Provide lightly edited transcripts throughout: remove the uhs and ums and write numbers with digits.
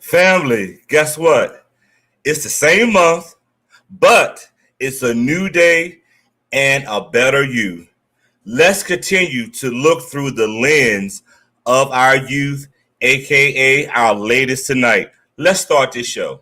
Family, guess what? It's the same month, but it's a new day and a better you. Let's continue to look through the lens of our youth, aka our latest tonight. Let's start this show.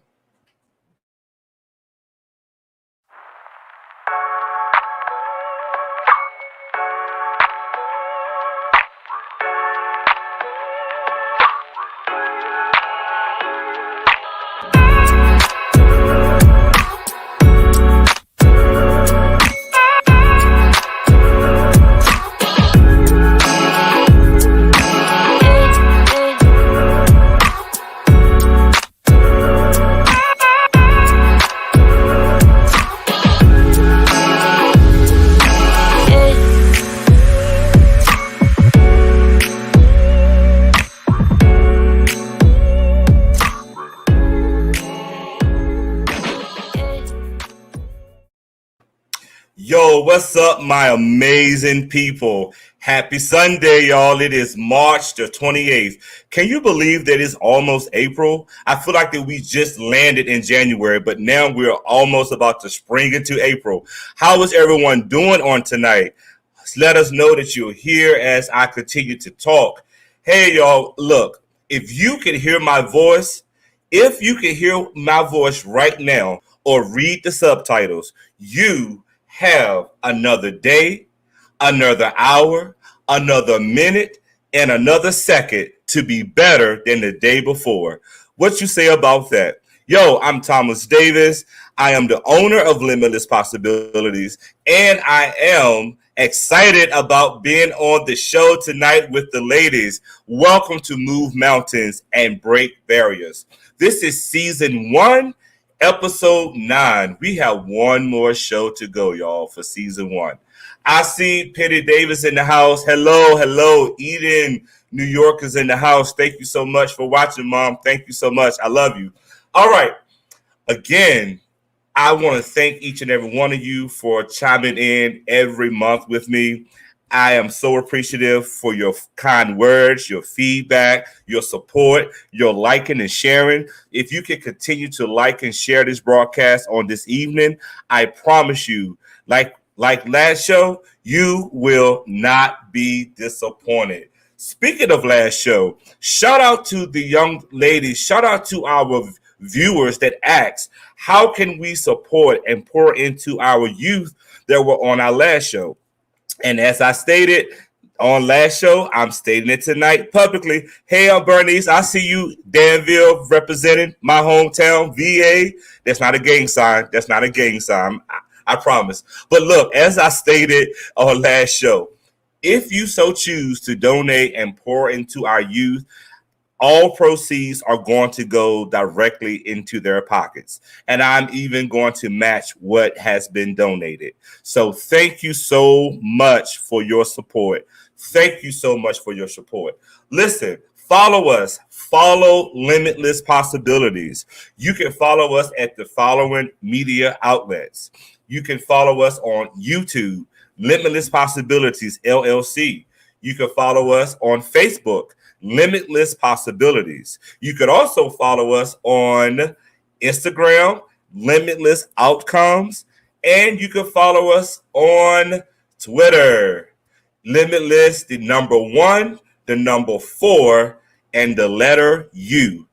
Yo, what's up, my amazing people? Happy Sunday, y'all. It is March the 28th. Can you believe that it's almost April? I feel like that we just landed in January, but now we're almost about to spring into April. How is everyone doing on tonight? Let us know that you're here as I continue to talk. Hey, y'all, look, if you can hear my voice right now or read the subtitles, you have another day, another hour, another minute, and another second to be better than the day before. What you say about that? Yo, I'm Thomas Davis. I am the owner of Limitless Possibilities, and I am excited about being on the show tonight with the ladies. Welcome to Move Mountains and Break Barriers. This is season 1, episode 9. We have one more show to go, y'all, for season 1. I see Penny Davis in the house. Hello. Eden, New York is in the house. Thank you so much for watching, Mom. Thank you so much. I love you. All right. Again, I want to thank each and every one of you for chiming in every month with me. I am so appreciative for your kind words, your feedback, your support, your liking and sharing. If you can continue to like and share this broadcast on this evening, I promise you, like last show, you will not be disappointed. Speaking of last show, shout out to the young ladies, shout out to our viewers that asked, how can we support and pour into our youth that were on our last show? And as I stated on last show, I'm stating it tonight publicly. Hey, I'm Bernice. I see you, Danville, representing my hometown, VA. That's not a gang sign. I promise. But look, as I stated on last show, if you so choose to donate and pour into our youth, all proceeds are going to go directly into their pockets. And I'm even going to match what has been donated. So thank you so much for your support. Listen, follow us. Follow Limitless Possibilities. You can follow us at the following media outlets. You can follow us on YouTube, Limitless Possibilities, LLC. You can follow us on Facebook, Limitless Possibilities. You could also follow us on Instagram, Limitless Outcomes, and you can follow us on Twitter, Limitless, the number 1, the number 4, and the letter U.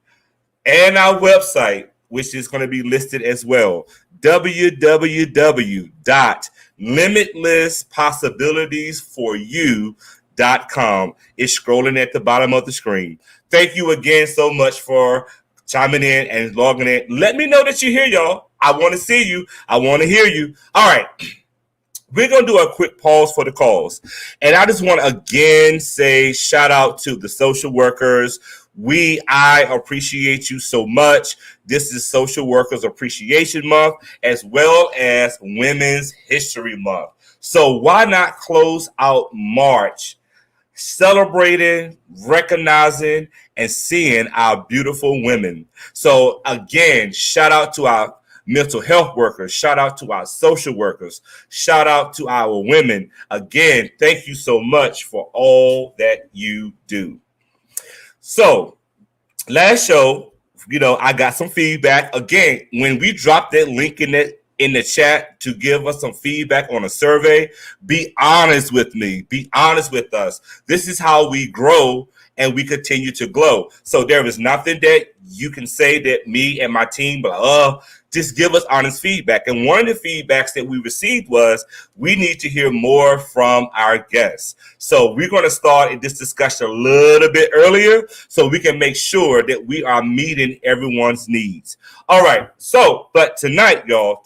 And our website, which is going to be listed as well, www.limitlesspossibilitiesforyou.com. It's scrolling at the bottom of the screen. Thank you again so much for chiming in and logging in. Let me know that you're here, y'all. I want to see you. I want to hear you. All right. We're going to do a quick pause for the calls. And I just want to again say shout out to the social workers. I appreciate you so much. This is Social Workers Appreciation Month as well as Women's History Month. So why not close out March celebrating, recognizing, and seeing our beautiful women? So again, shout out to our mental health workers. Shout out to our social workers. Shout out to our women. Again, thank you so much for all that you do. So, last show, I got some feedback. Again, when we drop that link in the chat to give us some feedback on a survey, be honest with me. Be honest with us. This is how we grow and we continue to glow. So there is nothing that you can say that me and my team, but just give us honest feedback. And one of the feedbacks that we received was we need to hear more from our guests. So we're going to start this discussion a little bit earlier so we can make sure that we are meeting everyone's needs. All right. So, but tonight, y'all,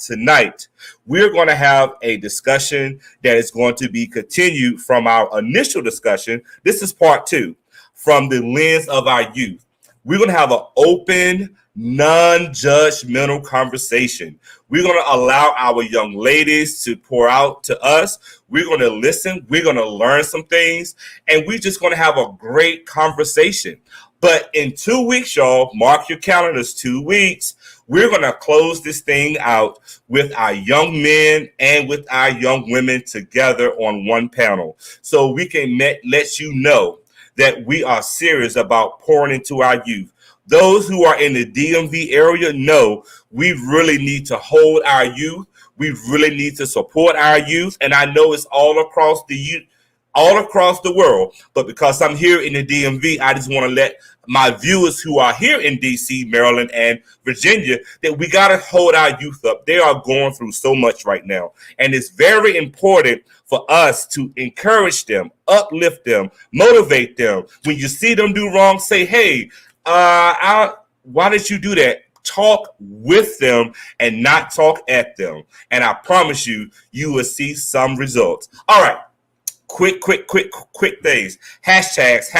we're going to have a discussion that is going to be continued from our initial discussion. This is part 2 from the lens of our youth. We're going to have an open, non-judgmental conversation. We're going to allow our young ladies to pour out to us. We're going to listen. We're going to learn some things. And we're just going to have a great conversation. But in 2 weeks, y'all, mark your calendars, 2 weeks, we're going to close this thing out with our young men and with our young women together on one panel. So we can let you know that we are serious about pouring into our youth. Those who are in the DMV area know we really need to hold our youth. We really need to support our youth. And I know it's all across the world. But because I'm here in the DMV, I just want to let my viewers who are here in DC, Maryland, and Virginia, that we got to hold our youth up. They are going through so much right now. And it's very important for us to encourage them, uplift them, motivate them. When you see them do wrong, say, hey, why did you do that? Talk with them and not talk at them. And I promise you, you will see some results. All right. Quick things. Hashtags.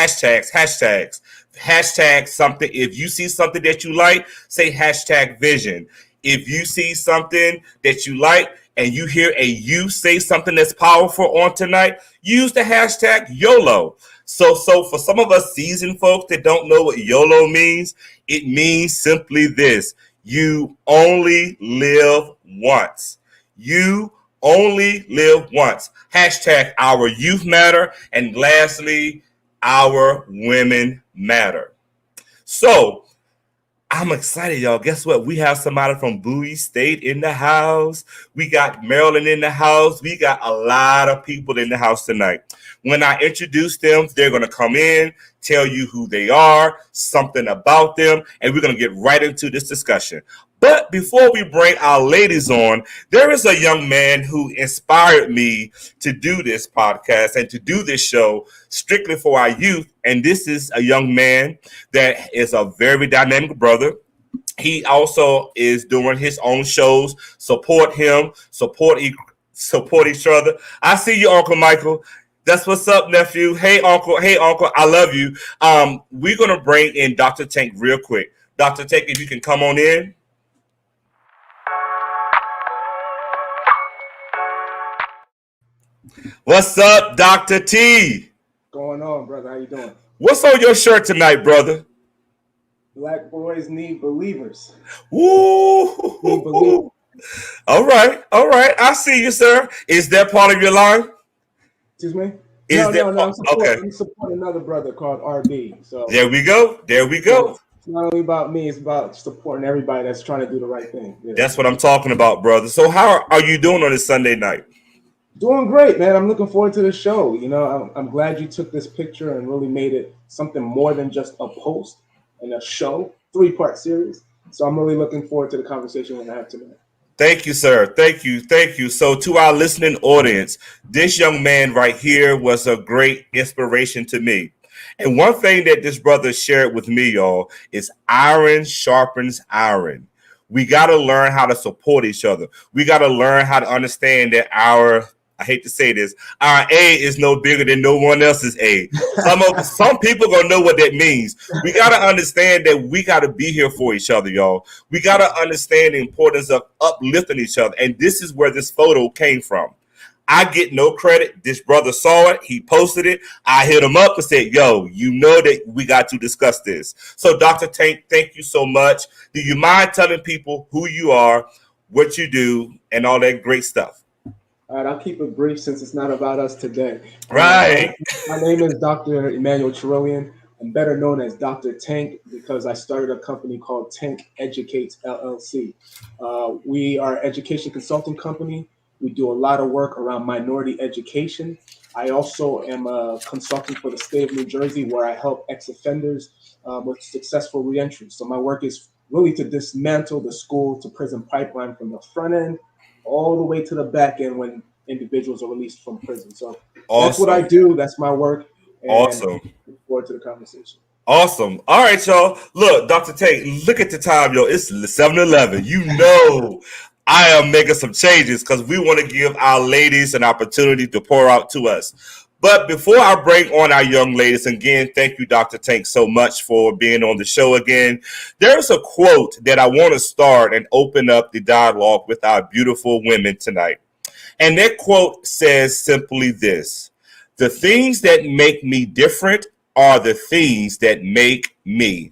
Hashtag something. If you see something that you like, say hashtag vision. If you see something that you like and you hear you say something that's powerful on tonight, use the hashtag YOLO. So for some of us seasoned folks that don't know what YOLO means, it means simply this: you only live once. You only live once. Hashtag our youth matter. And lastly, our women matter. So I'm excited, y'all. Guess what? We have somebody from Bowie State in the house. We got Maryland in the house. We got a lot of people in the house tonight. When I introduce them, they're going to come in, tell you who they are, something about them, and we're going to get right into this discussion. But before we bring our ladies on, there is a young man who inspired me to do this podcast and to do this show strictly for our youth. And this is a young man that is a very dynamic brother. He also is doing his own shows. Support him, support each other. I see you, Uncle Michael. That's what's up, nephew. Hey, uncle. I love you. We're going to bring in Dr. Tank real quick. Dr. Tank, if you can come on in. What's up, Dr. T? Going on, brother? How you doing? What's on your shirt tonight, brother? Black boys need believers. Woo! Need believers. All right. I see you, sir. Is that part of your line? Excuse me? No. I'm supporting another brother called RB. So there we go. It's not only about me, it's about supporting everybody that's trying to do the right thing. Yeah. That's what I'm talking about, brother. So how are you doing on this Sunday night? Doing great, man. I'm looking forward to the show. You know, I'm glad you took this picture and really made it something more than just a post and a show, 3-part series. So I'm really looking forward to the conversation we're going to have tonight. Thank you, sir. Thank you. So to our listening audience, this young man right here was a great inspiration to me. And one thing that this brother shared with me, y'all, is iron sharpens iron. We got to learn how to support each other. We got to learn how to understand that I hate to say this, our A is no bigger than no one else's A. Some people gonna know what that means. We gotta understand that we gotta be here for each other, y'all. We gotta understand the importance of uplifting each other. And this is where this photo came from. I get no credit. This brother saw it. He posted it. I hit him up and said, yo, you know that we got to discuss this. So Dr. Tank, thank you so much. Do you mind telling people who you are, what you do, and all that great stuff? All right, I'll keep it brief since it's not about us today. Right. My name is Dr. Emmanuel Trillian. I'm better known as Dr. Tank because I started a company called Tank Educates LLC. We are an education consulting company. We do a lot of work around minority education. I also am a consultant for the state of New Jersey where I help ex-offenders with successful reentry. So my work is really to dismantle the school to prison pipeline from the front end all the way to the back end when individuals are released from prison. So that's what I Awesome. do. That's my work. And Awesome. look forward to the conversation. Awesome. All right, y'all. Look, Dr. Tate, look at the time, yo. It's 7:11. You know I am making some changes because we want to give our ladies an opportunity to pour out to us. But before I bring on our young ladies, again, thank you, Dr. Tank, so much for being on the show again. There's a quote that I want to start and open up the dialogue with our beautiful women tonight. And that quote says simply this: the things that make me different are the things that make me.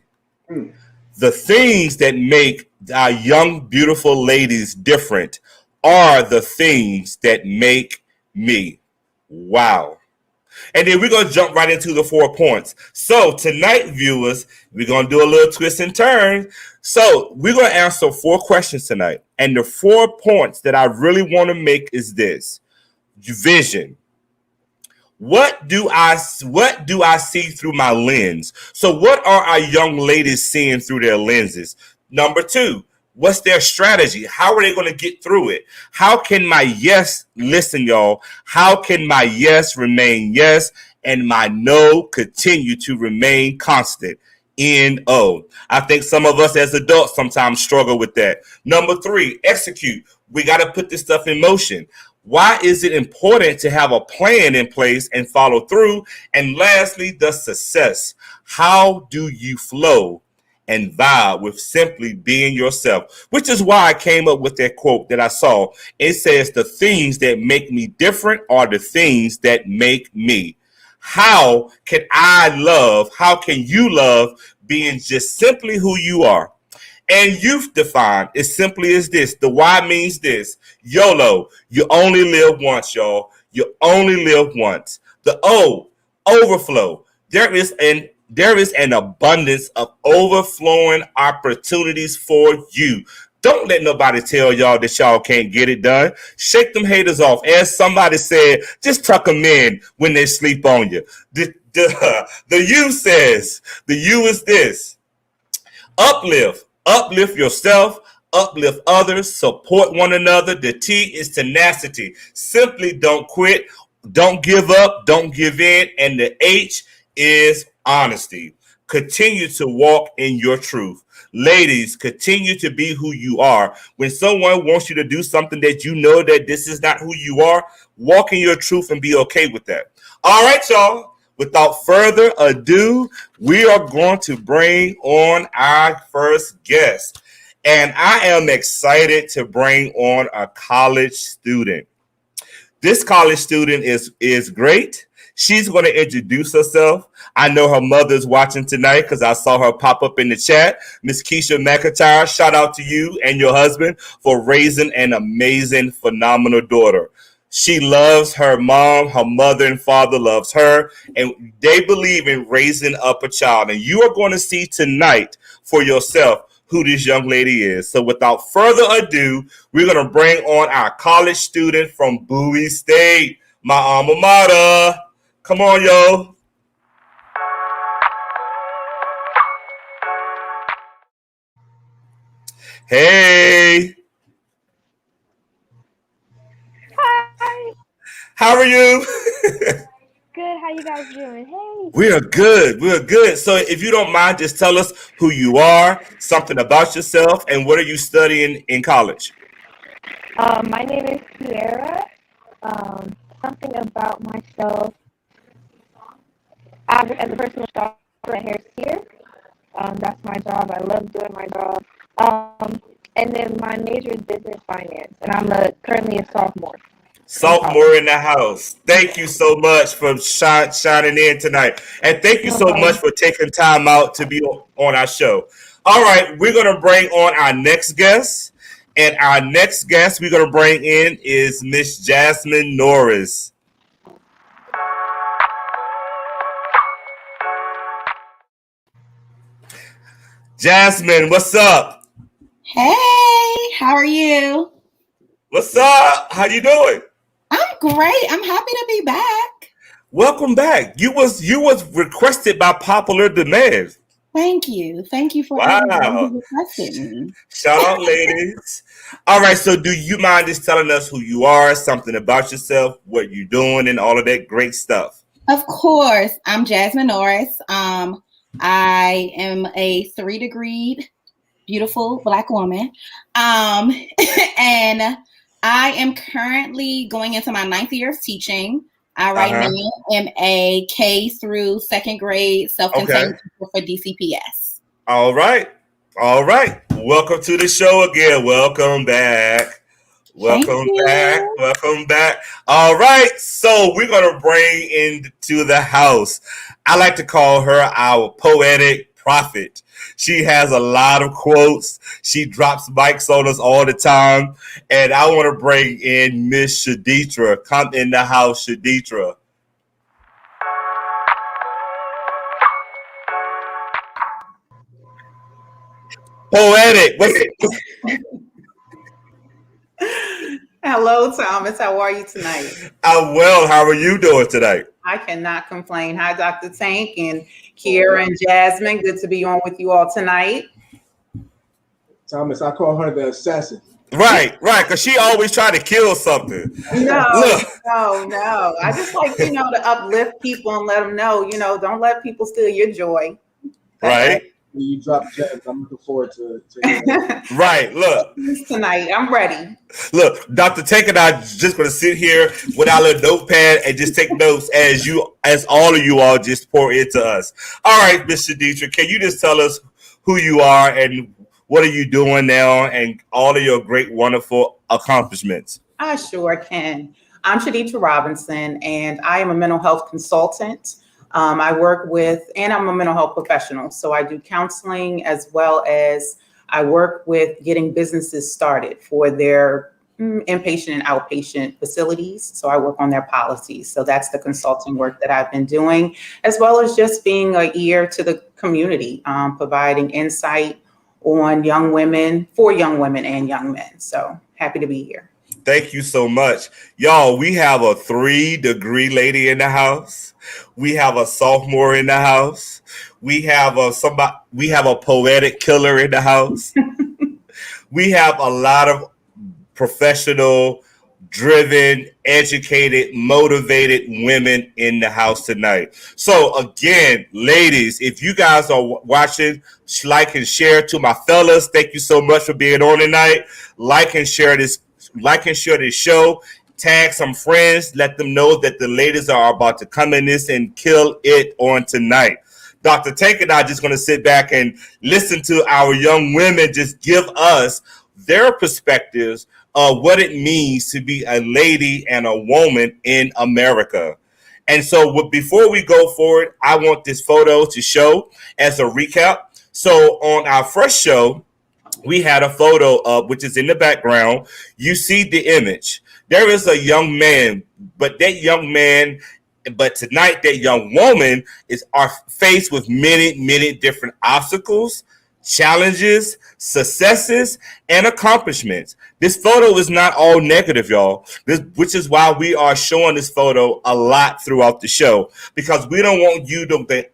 Mm. The things that make our young, beautiful ladies different are the things that make me. Wow. And then we're going to jump right into the 4 points. So tonight, viewers, we're going to do a little twist and turn. So we're going to answer 4 questions tonight. And the 4 points that I really want to make is this: vision. What do I see through my lens? So what are our young ladies seeing through their lenses? Number 2, what's their strategy? How are they going to get through it? How can my yes, listen, y'all, how can my yes remain yes and my no continue to remain constant? N-O. I think some of us as adults sometimes struggle with that. Number 3, execute. We got to put this stuff in motion. Why is it important to have a plan in place and follow through? And lastly, the success. How do you flow and vibe with simply being yourself? Which is why I came up with that quote that I saw. It says, the things that make me different are the things that make me. How can you love being just simply who you are? And youth defined is simply as this. The why means this: YOLO. You only live once, y'all. You only live once. The O, overflow. There is an abundance of overflowing opportunities for you. Don't let nobody tell y'all that y'all can't get it done. Shake them haters off. As somebody said, just tuck them in when they sleep on you. The U says, the U is this: uplift. Uplift yourself, uplift others, support one another. The T is tenacity. Simply don't quit, don't give up, don't give in. And the H is honesty. Continue to walk in your truth. Ladies, continue to be who you are. When someone wants you to do something that you know that this is not who you are, walk in your truth and be okay with that. All right, y'all. Without further ado, we are going to bring on our first guest. And I am excited to bring on a college student. This college student is great. She's going to introduce herself. I know her mother's watching tonight because I saw her pop up in the chat. Miss Keisha McIntyre, shout out to you and your husband for raising an amazing, phenomenal daughter. She loves her mom, her mother and father loves her, and they believe in raising up a child. And you are going to see tonight for yourself who this young lady is. So without further ado, we're going to bring on our college student from Bowie State, my alma mater. Come on, yo. Hey. Hi. How are you? Good. How you guys doing? Hey. We are good. We are good. So if you don't mind, just tell us who you are, something about yourself, and what are you studying in college? My name is Kiara. Something about myself. I work as a personal shopper at Harris Teeter. That's my job. I love doing my job. And then my major is business finance, and I'm currently a sophomore. Sophomore in the house. Thank you so much for shining in tonight. And thank you so much for taking time out to be on our show. All right, we're going to bring on our next guest. And our next guest we're going to bring in is Miss Jasmine Norris. Jasmine, what's up? Hey, how are you? What's up? How you doing? I'm great. I'm happy to be back. Welcome back. You was requested by popular demand. Thank you. Thank you for everyone who requested me. Shout out, ladies. All right, so do you mind just telling us who you are, something about yourself, what you're doing, and all of that great stuff? Of course. I'm Jasmine Norris. I am a 3-degreed, beautiful Black woman. And I am currently going into my 9th year of teaching. I right now am a K through 2nd grade self-contained teacher for DCPS. All right. Welcome to the show again. Welcome back. Welcome back. All right. So we're going to bring into the house, I like to call her our poetic prophet. She has a lot of quotes. She drops mics on us all the time. And I want to bring in Miss Shaditra. Come in the house, Shaditra. Poetic. Hello, Thomas. How are you tonight? I'm well. How are you doing today? I cannot complain. Hi, Dr. Tank and Kiera and Jasmine. Good to be on with you all tonight. Thomas, I call her the assassin. Right, because she always try to kill something. No. I just like, to uplift people and let them know, don't let people steal your joy. Right. When you drop gems, I'm looking forward to Right, look. Tonight, I'm ready. Look, Dr. Tank and I just going to sit here with our little notepad and just take notes as all of you all just pour into us. All right, Mr. Dietrich, can you just tell us who you are and what are you doing now and all of your great, wonderful accomplishments? I sure can. I'm Shaditra Robinson, and I am a mental health consultant. I work with, and I'm a mental health professional. So I do counseling as well as I work with getting businesses started for their inpatient and outpatient facilities. So I work on their policies. So that's the consulting work that I've been doing, as well as just being an ear to the community, providing insight on young women, for young women and young men. So happy to be here. Thank you so much. Y'all, we have a 3-degree lady in the house. We have a sophomore in the house. We have a poetic killer in the house. We have a lot of professional, driven, educated, motivated women in the house tonight. So again, ladies, if you guys are watching, like and share to my fellas. Thank you so much for being on tonight. Like and share this show. Tag some friends. Let them know that the ladies are about to come in this and kill it on tonight. Dr. Tank and I are just going to sit back and listen to our young women just give us their perspectives of what it means to be a lady and a woman in America. And so before we go forward, I want this photo to show as a recap. So on our first show, we had a photo of, which is in the background. You see the image. There is a young man, but tonight that young woman are faced with many different obstacles, challenges, successes, and accomplishments. This photo is not all negative, y'all, which is why we are showing this photo a lot throughout the show, because we don't want you to think,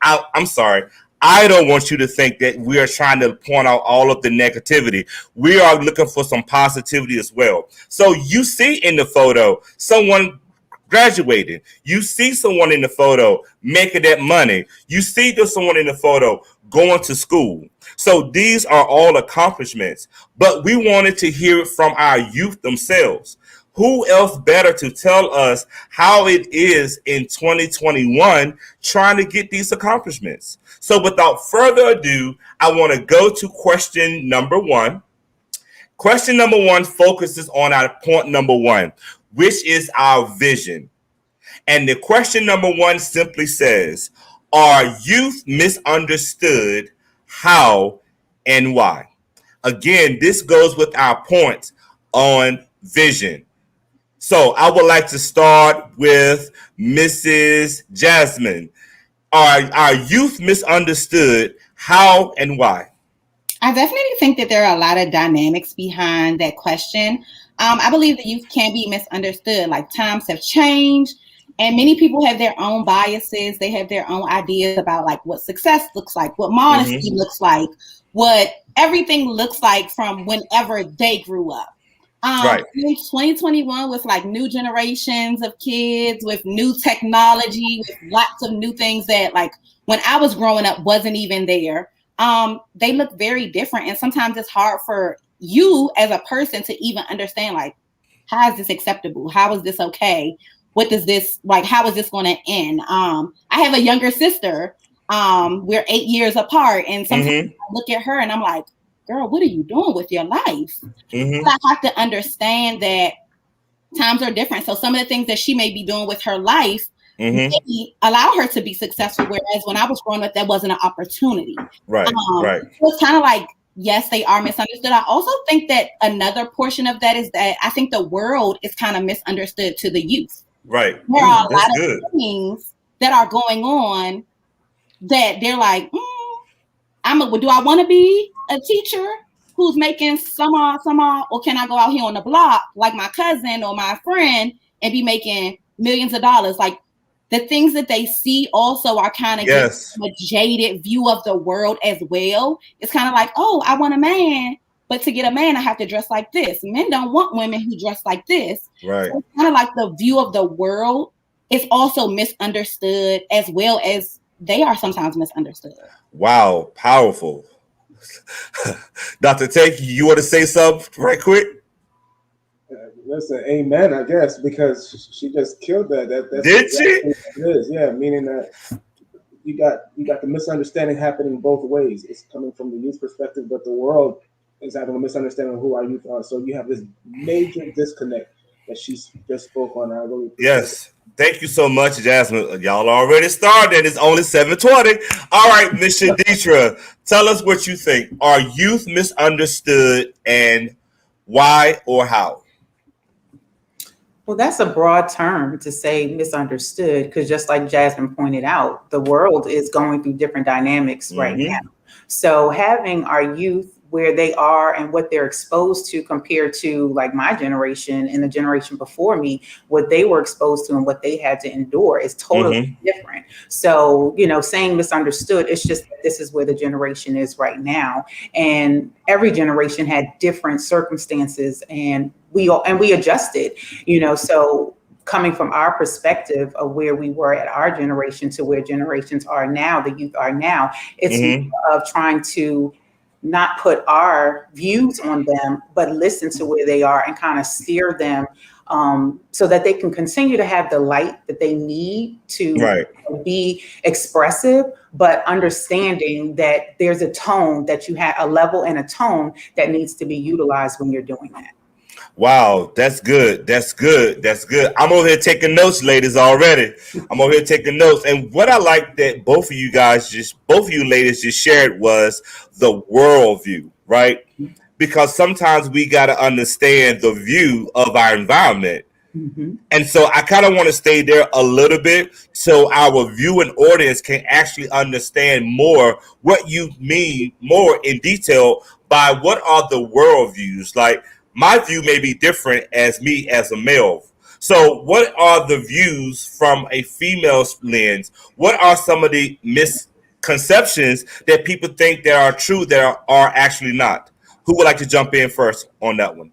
I don't want you to think that we are trying to point out all of the negativity. We are looking for some positivity as well. So you see in the photo someone graduating. You see someone in the photo making that money. You see someone in the photo going to school. So these are all accomplishments. But we wanted to hear it from our youth themselves. Who else better to tell us how it is in 2021 trying to get these accomplishments? So without further ado, I want to go to question number 1. Question number 1 focuses on our point number 1, which is our vision. And the question number 1 simply says, are youth misunderstood? How and why? Again, this goes with our points on vision. So I would like to start with Mrs. Jasmine. Are youth misunderstood? How and why? I definitely think that there are a lot of dynamics behind that question. I believe that youth can be misunderstood. Like times have changed, and many people have their own biases. They have their own ideas about like what success looks like, what modesty looks like, what everything looks like from whenever they grew up. Right. In 2021, with like new generations of kids, with new technology, with lots of new things that like when I was growing up wasn't even there. They look very different, and sometimes it's hard for you as a person to even understand like, how is this acceptable? How is this okay? What does this like? How is this going to end? I have a younger sister. We're 8 years apart, and sometimes I look at her and I'm like, girl, what are you doing with your life? But I have to understand that times are different. So some of the things that she may be doing with her life maybe allow her to be successful, whereas when I was growing up, that wasn't an opportunity. Right. Right. So it's kind of like, yes, they are misunderstood. I also think that another portion of that is that I think the world is kind of misunderstood to the youth. Right. There are a lot of things that are going on that they're like, do I want to be a teacher who's making some odd, or can I go out here on the block like my cousin or my friend and be making millions of dollars? Like the things that they see also are kind of a jaded view of the world as well. It's kind of like, oh, I want a man, but to get a man, I have to dress like this. Men don't want women who dress like this. Right. So it's kind of like the view of the world is also misunderstood, as well as they are sometimes misunderstood. Wow, powerful. Dr. Take, you want to say something right quick? Listen, amen, I guess, because she just killed that. That's did she? It is, yeah, meaning that you got the misunderstanding happening both ways. It's coming from the youth perspective, but the world is having a misunderstanding of who our youth are. So you have this major disconnect that she just spoke on. I really yes. Thank you so much, Jasmine. Y'all already started. It's only 7:20. All right, Ms. Shaditra, tell us what you think. Are youth misunderstood, and why or how? Well, that's a broad term to say misunderstood, because just like Jasmine pointed out, the world is going through different dynamics right now. So having our youth where they are and what they're exposed to compared to like my generation and the generation before me, what they were exposed to and what they had to endure is totally different. So, saying misunderstood, it's just that this is where the generation is right now. And every generation had different circumstances, and we adjusted, so coming from our perspective of where we were at our generation to where generations are now, the youth are now, it's of trying to not put our views on them, but listen to where they are and kind of steer them so that they can continue to have the light that they need to be expressive, but understanding that there's a tone that you have, a level and a tone that needs to be utilized when you're doing that. Wow, that's good. That's good. That's good. I'm over here taking notes, ladies, already. I'm over here taking notes. And what I like that both of you ladies just shared was the worldview, right? Because sometimes we got to understand the view of our environment. And so I kind of want to stay there a little bit so our viewing audience can actually understand more what you mean more in detail by what are the worldviews. Like, my view may be different as me as a male. So what are the views from a female's lens? What are some of the misconceptions that people think that are true that are actually not? Who would like to jump in first on that one?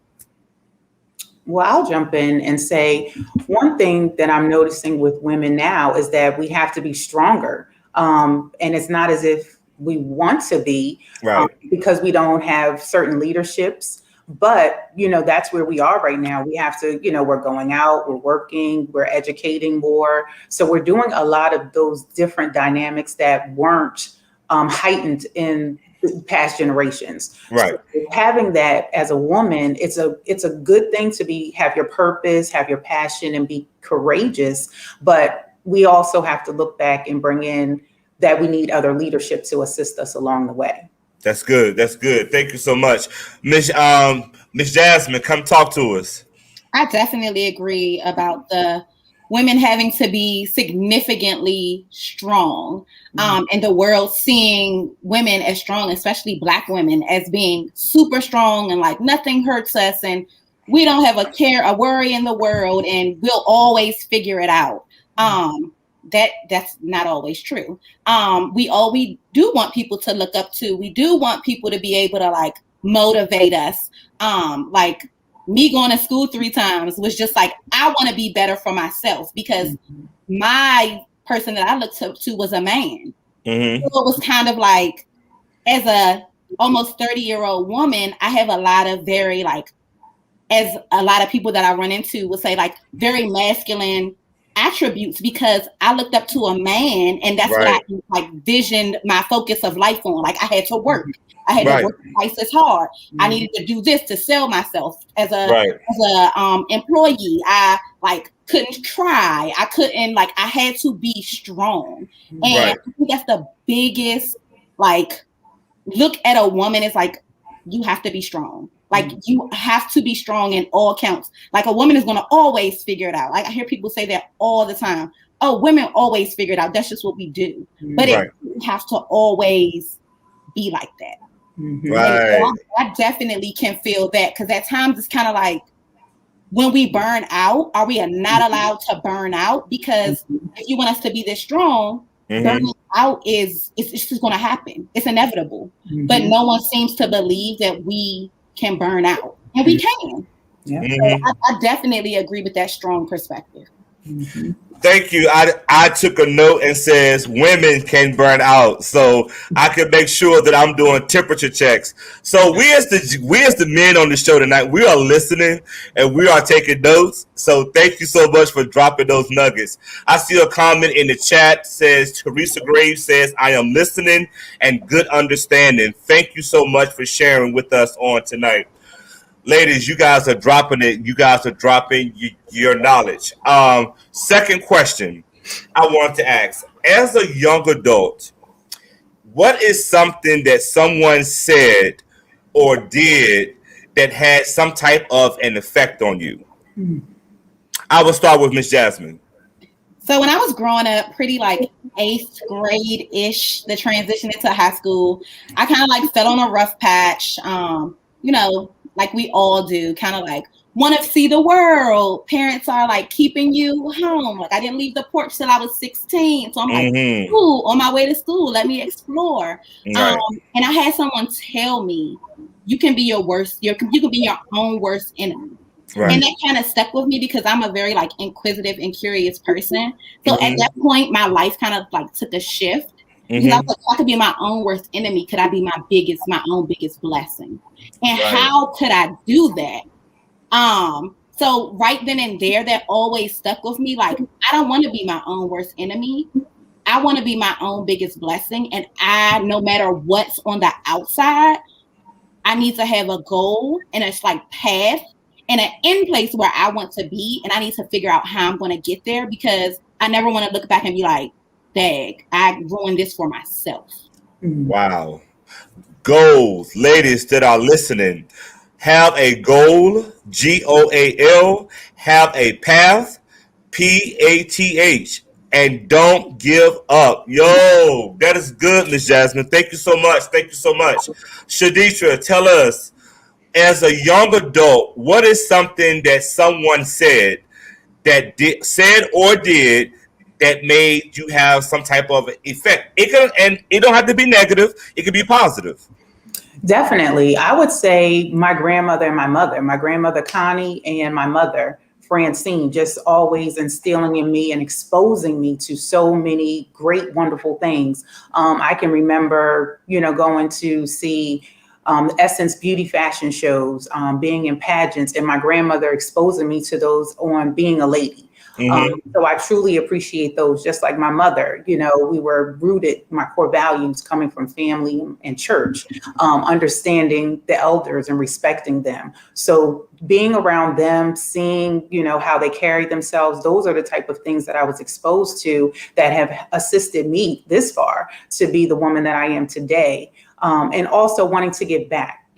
Well, I'll jump in and say one thing that I'm noticing with women now is that we have to be stronger. And it's not as if we want to be because we don't have certain leaderships. But, that's where we are right now. We have to, we're going out, we're working, we're educating more. So we're doing a lot of those different dynamics that weren't heightened in past generations. Right. So having that as a woman, it's a good thing to have your purpose, have your passion, and be courageous. But we also have to look back and bring in that we need other leadership to assist us along the way. That's good. That's good. Thank you so much. Miss Jasmine, come talk to us. I definitely agree about the women having to be significantly strong, and the world seeing women as strong, especially Black women, as being super strong and like nothing hurts us and we don't have a worry in the world and we'll always figure it out. That's not always true. We do want people to look up to. We do want people to be able to like motivate us. Like me going to school 3 times was just like, I want to be better for myself because my person that I looked up to was a man. Mm-hmm. So it was kind of like, as a almost 30-year-old woman, I have a lot of very like, as a lot of people that I run into would say, like very masculine attributes because I looked up to a man and that's what I like visioned my focus of life on. Like I had to work. I had to work twice as hard. I needed to do this to sell myself as a employee. I like couldn't try. I couldn't like I had to be strong. And I think that's the biggest like look at a woman is like you have to be strong. Like you have to be strong in all counts. Like a woman is going to always figure it out. Like I hear people say that all the time. Oh, women always figure it out. That's just what we do. But it have to always be like that. Right. I definitely can feel that because at times it's kind of like when we burn out, are we not allowed to burn out? Because if you want us to be this strong, burning out it's just going to happen. It's inevitable. But no one seems to believe that we can burn out, and we can. So I definitely agree with that strong perspective. Thank you. I took a note and says women can burn out, so I can make sure that I'm doing temperature checks. So we as the men on the show tonight, we are listening and we are taking notes. So thank you so much for dropping those nuggets. I see a comment in the chat says Teresa Graves says I am listening and good understanding. Thank you so much for sharing with us on tonight. Ladies, you guys are dropping it. You guys are dropping your knowledge. Second question I want to ask. As a young adult, what is something that someone said or did that had some type of an effect on you? I will start with Miss Jasmine. So when I was growing up, pretty like 8th grade-ish, the transition into high school, I kind of like fell on a rough patch. Like we all do, kind of like want to see the world. Parents are like keeping you home. Like I didn't leave the porch till I was 16. So I'm like, ooh, on my way to school, let me explore. And I had someone tell me, you can be your worst, you can be your own worst enemy. And that kind of stuck with me because I'm a very like inquisitive and curious person. So at that point, my life kind of like took a shift. Because I was like, I could be my own worst enemy. Could I be my own biggest blessing? And how could I do that? So right then and there, that always stuck with me. Like, I don't want to be my own worst enemy. I want to be my own biggest blessing. And no matter what's on the outside, I need to have a goal and a like path and an end place where I want to be. And I need to figure out how I'm going to get there because I never want to look back and be like, dag, I ruined this for myself. Wow. Goals, ladies that are listening, have a goal, GOAL, have a path, PATH, and don't give up. Yo, that is good, Miss Jasmine. Thank you so much. Thank you so much. Shaditra, tell us, as a young adult, what is something that someone said that said or did that made you have some type of effect? It don't have to be negative. It could be positive. Definitely. I would say my grandmother and my mother, my grandmother Connie and my mother Francine, just always instilling in me and exposing me to so many great, wonderful things. I can remember, going to see Essence beauty fashion shows, being in pageants, and my grandmother exposing me to those on being a lady. So I truly appreciate those, just like my mother. We were rooted, my core values coming from family and church, understanding the elders and respecting them. So being around them, seeing, how they carry themselves, those are the type of things that I was exposed to that have assisted me this far to be the woman that I am today. And also wanting to give back,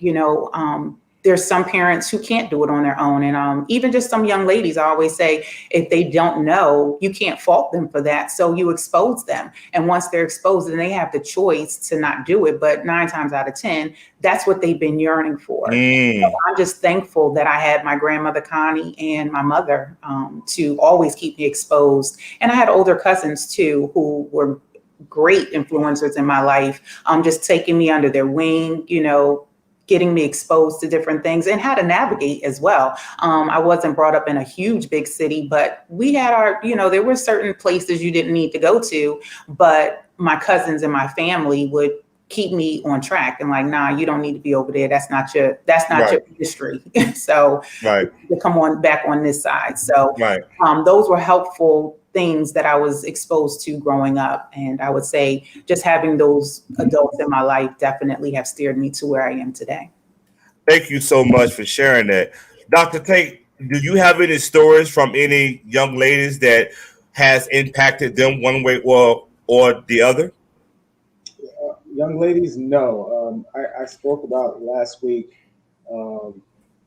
there's some parents who can't do it on their own. And even just some young ladies, I always say, if they don't know, you can't fault them for that. So you expose them. And once they're exposed, then they have the choice to not do it. But 9 times out of 10, that's what they've been yearning for. So I'm just thankful that I had my grandmother Connie and my mother to always keep me exposed. And I had older cousins too, who were great influencers in my life, just taking me under their wing, you know, getting me exposed to different things and how to navigate as well. I wasn't brought up in a huge big city, but we had our, you know, there were certain places you didn't need to go to, but my cousins and my family would keep me on track and like, nah, you don't need to be over there. That's not your industry. So to come on back on this side. So those were helpful things that I was exposed to growing up. And I would say just having those adults in my life definitely have steered me to where I am today. Thank you so much for sharing that. Dr. Tate, do you have any stories from any young ladies that has impacted them one way or the other? Young ladies, no. I spoke about last week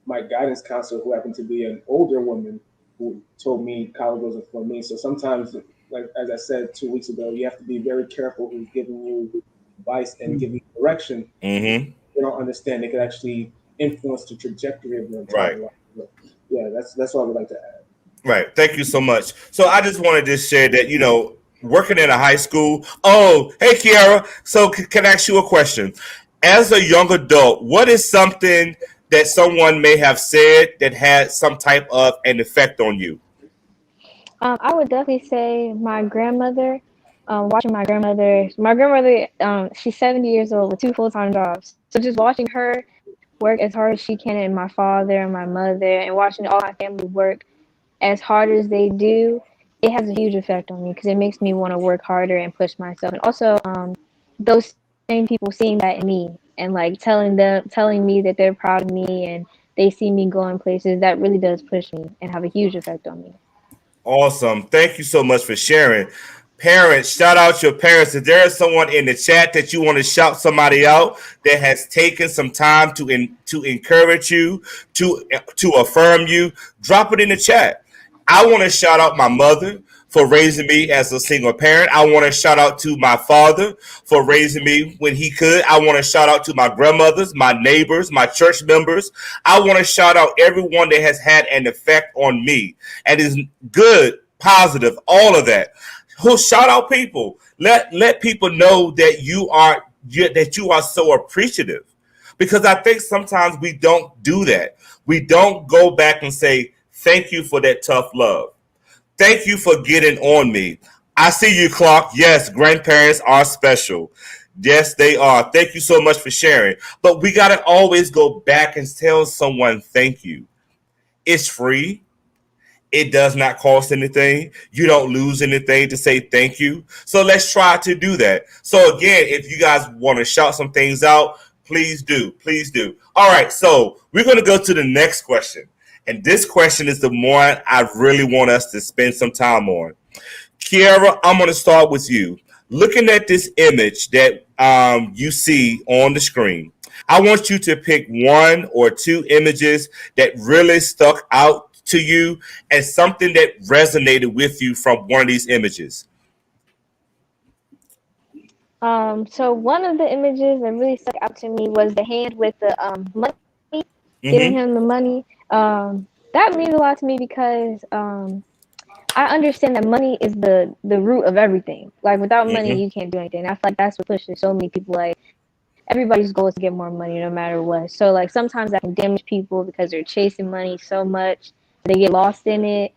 my guidance counselor, who happened to be an older woman, who told me college wasn't for me. So sometimes, like as I said 2 weeks ago, you have to be very careful who's giving you advice and giving you direction. They don't understand. They could actually influence the trajectory of your entire life. But yeah, that's what I would like to add. Right. Thank you so much. So I just wanted to share that, you know, working in a high school. Oh, hey, Kiara. So can I ask you a question? As a young adult, what is something that someone may have said that had some type of an effect on you? I would definitely say my grandmother. Watching my grandmother, she's 70 years old with 2 full-time jobs. So just watching her work as hard as she can, and my father and my mother, and watching all my family work as hard as they do, it has a huge effect on me because it makes me want to work harder and push myself. And also, those same people seeing that in me and like telling me that they're proud of me and they see me going places, that really does push me and have a huge effect on me. Awesome. Thank you so much for sharing. Parents, shout out your parents. If there is someone in the chat that you want to shout somebody out that has taken some time to encourage you, to affirm you, drop it in the chat. I want to shout out my mother for raising me as a single parent. I want to shout out to my father for raising me when he could. I want to shout out to my grandmothers, my neighbors, my church members. I want to shout out everyone that has had an effect on me and is good, positive, all of that. Who shout out people. Let people know that you are so appreciative, because I think sometimes we don't do that. We don't go back and say, thank you for that tough love. Thank you for getting on me. I see you, Clark. Yes, grandparents are special. Yes, they are. Thank you so much for sharing. But we got to always go back and tell someone thank you. It's free. It does not cost anything. You don't lose anything to say thank you. So let's try to do that. So again, if you guys want to shout some things out, please do. Please do. All right. So we're going to go to the next question. And this question is the one I really want us to spend some time on. Kiara, I'm going to start with you. Looking at this image that you see on the screen, I want you to pick 1 or 2 images that really stuck out to you and something that resonated with you from one of these images. So one of the images that really stuck out to me was the hand with the money, giving him the money. That means a lot to me because I understand that money is the root of everything. Like without money, you can't do anything. I feel like that's what pushes so many people. Like everybody's goal is to get more money no matter what. So like sometimes that can damage people because they're chasing money so much they get lost in it,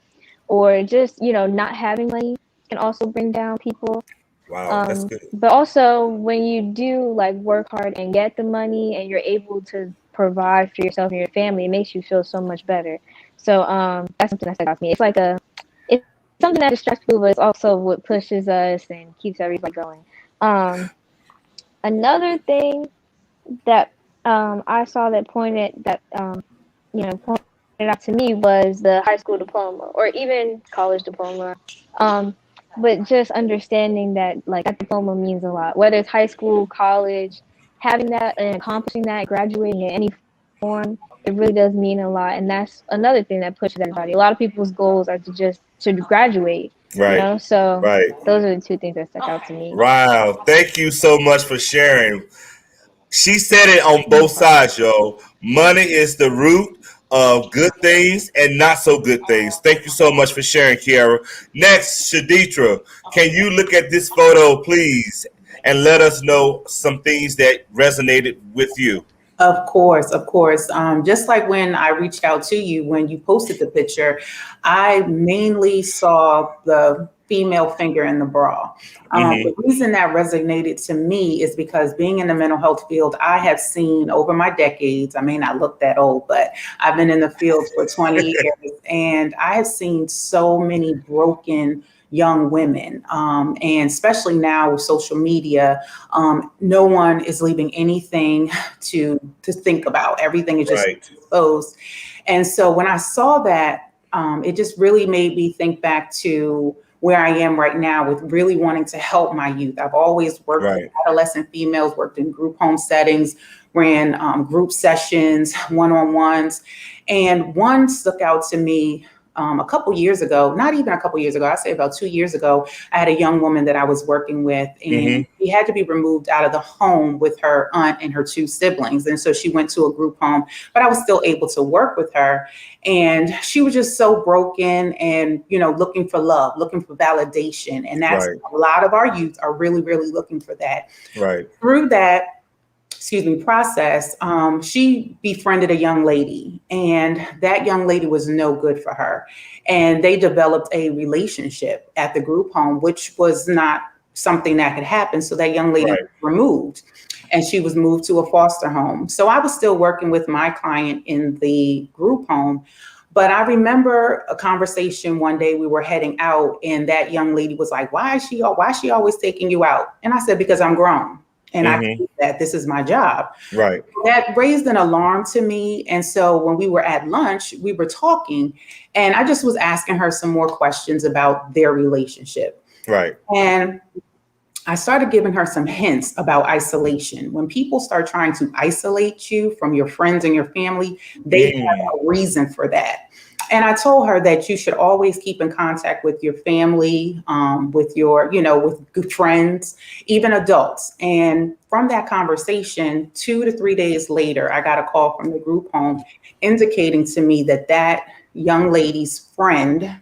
or just, you know, not having money can also bring down people. Wow, that's good. But also when you do like work hard and get the money and you're able to provide for yourself and your family, it makes you feel so much better. So that's something that stuck out to me. It's something that distracts people, but it's also what pushes us and keeps everybody going. Another thing that I saw that pointed out to me was the high school diploma or even college diploma. But just understanding that like that diploma means a lot, whether it's high school, college, having that and accomplishing that, graduating in any form, it really does mean a lot. And that's another thing that pushes everybody. A lot of people's goals are to graduate, Right. you know? So Right. those are the two things that stuck out to me. Wow. Thank you so much for sharing. She said it on both sides, yo. Money is the root of good things and not so good things. Thank you so much for sharing, Kiara. Next, Shaditra, can you look at this photo, please, and let us know some things that resonated with you? Of course, of course. Just like when I reached out to you, when you posted the picture, I mainly saw the female finger in the bra. The reason that resonated to me is because being in the mental health field, I have seen over my decades, I may not look that old, but I've been in the field for 20 years, and I have seen so many broken young women, and especially now with social media, no one is leaving anything to think about. Everything is just exposed. And so when I saw that, it just really made me think back to where I am right now with really wanting to help my youth. I've always worked with adolescent females, worked in group home settings, ran group sessions, one-on-ones, and one stuck out to me. A couple years ago, not even a couple years ago, I'd say about 2 years ago, I had a young woman that I was working with, and she had to be removed out of the home with her aunt and her 2 siblings. And so she went to a group home, but I was still able to work with her. And she was just so broken and, you know, looking for love, looking for validation. And that's a lot of our youth are really, really looking for that. Through that, process, she befriended a young lady, and that young lady was no good for her. And they developed a relationship at the group home, which was not something that could happen. So that young lady was removed, and she was moved to a foster home. So I was still working with my client in the group home. But I remember a conversation one day, we were heading out, and that young lady was like, why is she always taking you out? And I said, because I'm grown. And I think that this is my job. That raised an alarm to me. And so when we were at lunch, we were talking, and I just was asking her some more questions about their relationship. And I started giving her some hints about isolation. When people start trying to isolate you from your friends and your family, they have a reason for that. And I told her that you should always keep in contact with your family, with your, with good friends, even adults. And from that conversation, 2 to 3 days later, I got a call from the group home indicating to me that that young lady's friend,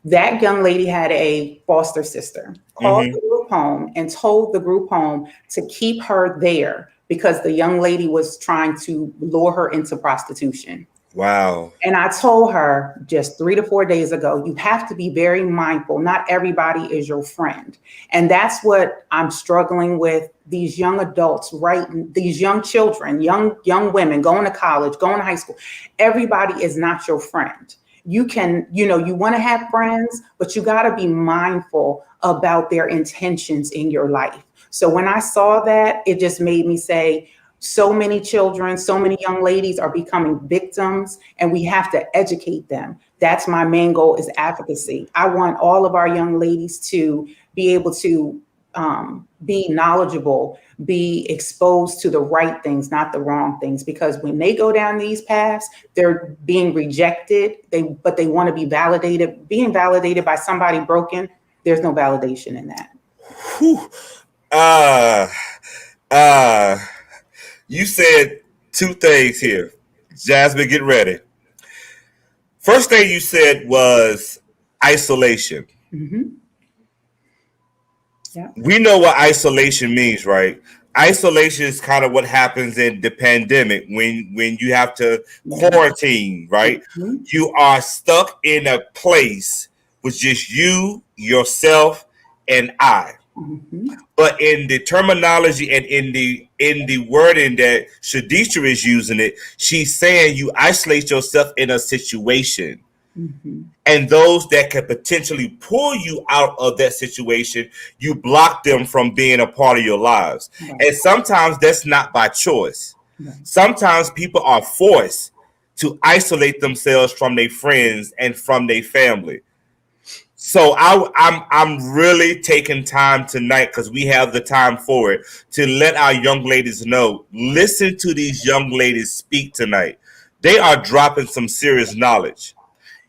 that young lady had a foster sister, called the group home and told the group home to keep her there because the young lady was trying to lure her into prostitution. Wow. And I told her just 3 to 4 days ago, you have to be very mindful. Not everybody is your friend. And that's what I'm struggling with. These young adults, right? These young children, young women going to college, going to high school. Everybody is not your friend. You can, you want to have friends, but you got to be mindful about their intentions in your life. So when I saw that, it just made me say, so many children, so many young ladies are becoming victims, and we have to educate them. That's my main goal, is advocacy. I want all of our young ladies to be able to be knowledgeable, be exposed to the right things, not the wrong things, because when they go down these paths, they're being rejected, but they want to be validated. Being validated by somebody broken, there's no validation in that. You said 2 things here. Jasmine, get ready. First thing you said was isolation. Yeah. We know what isolation means, right? Isolation is kind of what happens in the pandemic when you have to quarantine, right? You are stuck in a place with just you, yourself, and I. But in the terminology and in the wording that Shaditra is using it, she's saying you isolate yourself in a situation. And those that could potentially pull you out of that situation, you block them from being a part of your lives. And sometimes that's not by choice. Sometimes people are forced to isolate themselves from their friends and from their family. So I'm really taking time tonight because we have the time for it to let our young ladies know. Listen to these young ladies speak tonight. They are dropping some serious knowledge.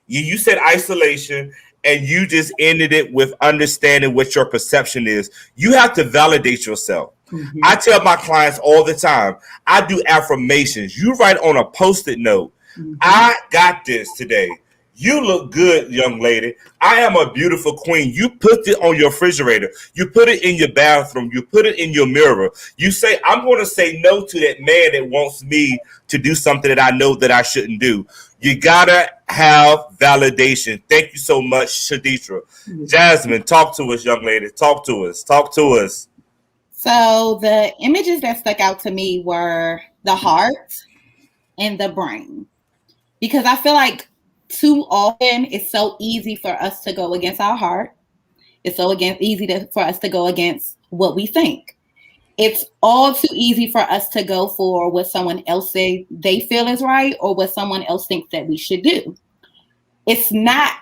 You said isolation, and you just ended it with understanding what your perception is. You have to validate yourself. Mhm. I tell my clients all the time, I do affirmations. You write on a post-it note, Mhm. I got this today. You look good, young lady. I am a beautiful queen. You put it on your refrigerator. You put it in your bathroom. You put it in your mirror. You say, I'm going to say no to that man that wants me to do something that I know that I shouldn't do. You got to have validation. Thank you so much, Shaditra. Jasmine, talk to us, young lady. Talk to us. Talk to us. So the images that stuck out to me were the heart and the brain. Because I feel like too often it's so easy for us to go against our heart. It's so easy for us to go against what we think. It's all too easy for us to go for what someone else say they feel is right or what someone else thinks that we should do. It's not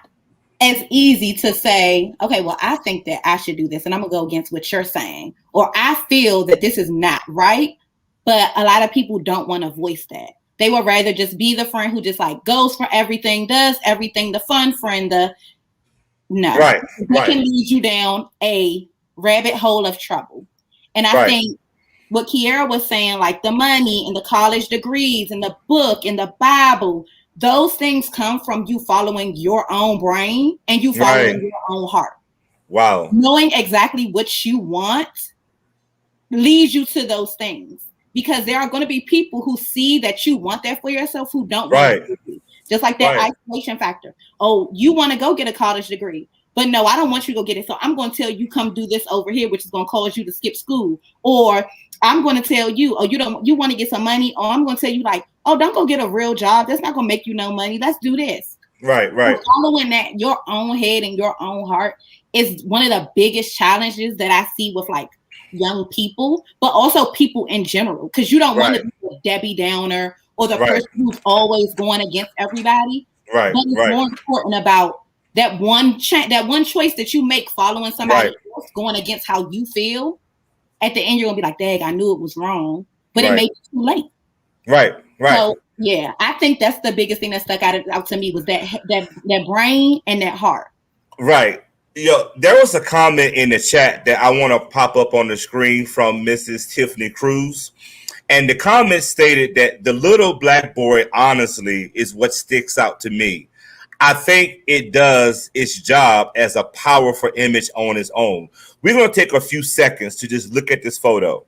as easy to say, okay, well, I think that I should do this and I'm gonna go against what you're saying, or I feel that this is not right. But a lot of people don't want to voice that. They would rather just be the friend who just like goes for everything, does everything, the fun friend, no. Right, That right, can lead you down a rabbit hole of trouble. And I right, think what Kiera was saying, like the money and the college degrees and the book and the Bible, those things come from you following your own brain and you right. following your own heart. Wow. Knowing exactly what you want leads you to those things. Because there are going to be people who see that you want that for yourself who don't Right, want it. Just like that right, isolation factor. Oh, you want to go get a college degree, but no, I don't want you to go get it. So I'm going to tell you, come do this over here, which is going to cause you to skip school. Or I'm going to tell you, oh, you want to get some money. Or I'm going to tell you like, oh, don't go get a real job. That's not going to make you no money. Let's do this. right, right, So following that, your own head and your own heart is one of the biggest challenges that I see with like young people, but also people in general, because you don't want to be a Debbie Downer or the right, person who's always going against everybody. right, But it's right, more important about that one choice that you make following somebody right, else going against how you feel. At the end, you're gonna be like, "Dang, I knew it was wrong," but it right, may be too late. right, right, So yeah, I think that's the biggest thing that stuck out to me was that brain and that heart. right. Yo, there was a comment in the chat that I want to pop up on the screen from Mrs. Tiffany Cruz. And the comment stated that the little black boy, honestly, is what sticks out to me. I think it does its job as a powerful image on its own. We're going to take a few seconds to just look at this photo.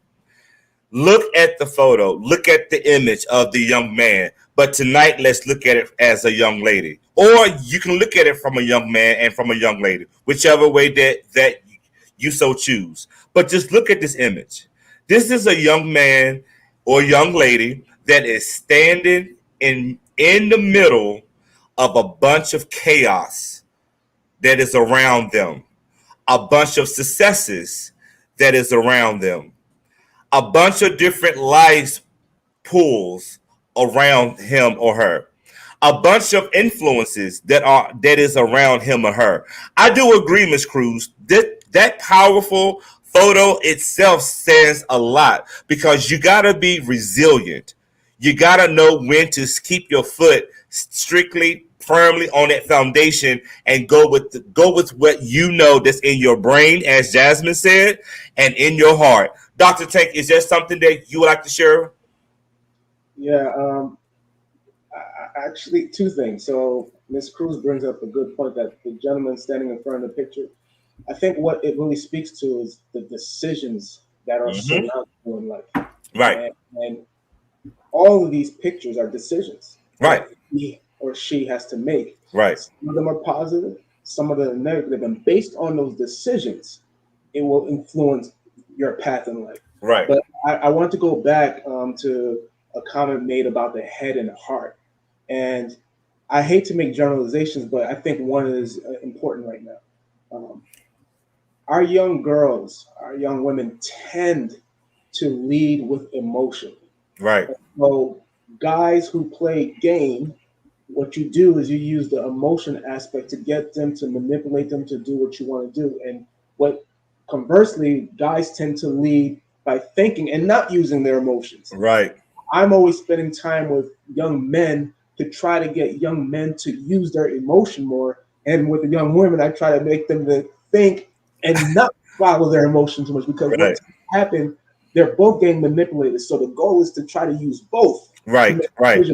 Look at the photo. Look at the image of the young man. But tonight, let's look at it as a young lady. Or you can look at it from a young man and from a young lady, whichever way that you so choose. But just look at this image. This is a young man or young lady that is standing in the middle of a bunch of chaos that is around them, a bunch of successes that is around them, a bunch of different life pulls around him or her, a bunch of influences that is around him or her. I do agree, Ms. Cruz, that powerful photo itself says a lot because you got to be resilient. You got to know when to keep your foot strictly firmly on that foundation and go with what you know that's in your brain, as Jasmine said, and in your heart. Dr. Tank, is there something that you would like to share? Yeah, actually, two things. So Ms. Cruz brings up a good point that the gentleman standing in front of the picture, I think what it really speaks to is the decisions that are surrounding you in life. Right, And all of these pictures are decisions right, that he or she has to make. right, Some of them are positive, some of them are negative, and based on those decisions, it will influence your path in life. right, But I want to go back to a comment made about the head and heart. And I hate to make generalizations, but I think one is important right now. Our young girls, our young women tend to lead with emotion. right, So guys who play game what you do is you use the emotion aspect to get them to manipulate them to do what you want to do. And what conversely, guys tend to lead by thinking and not using their emotions. Right. I'm always spending time with young men to try to get young men to use their emotion more. And with the young women, I try to make them to think and not follow their emotions too much, because Right. what's happened, they're both getting manipulated. So the goal is to try to use both. Right. Right.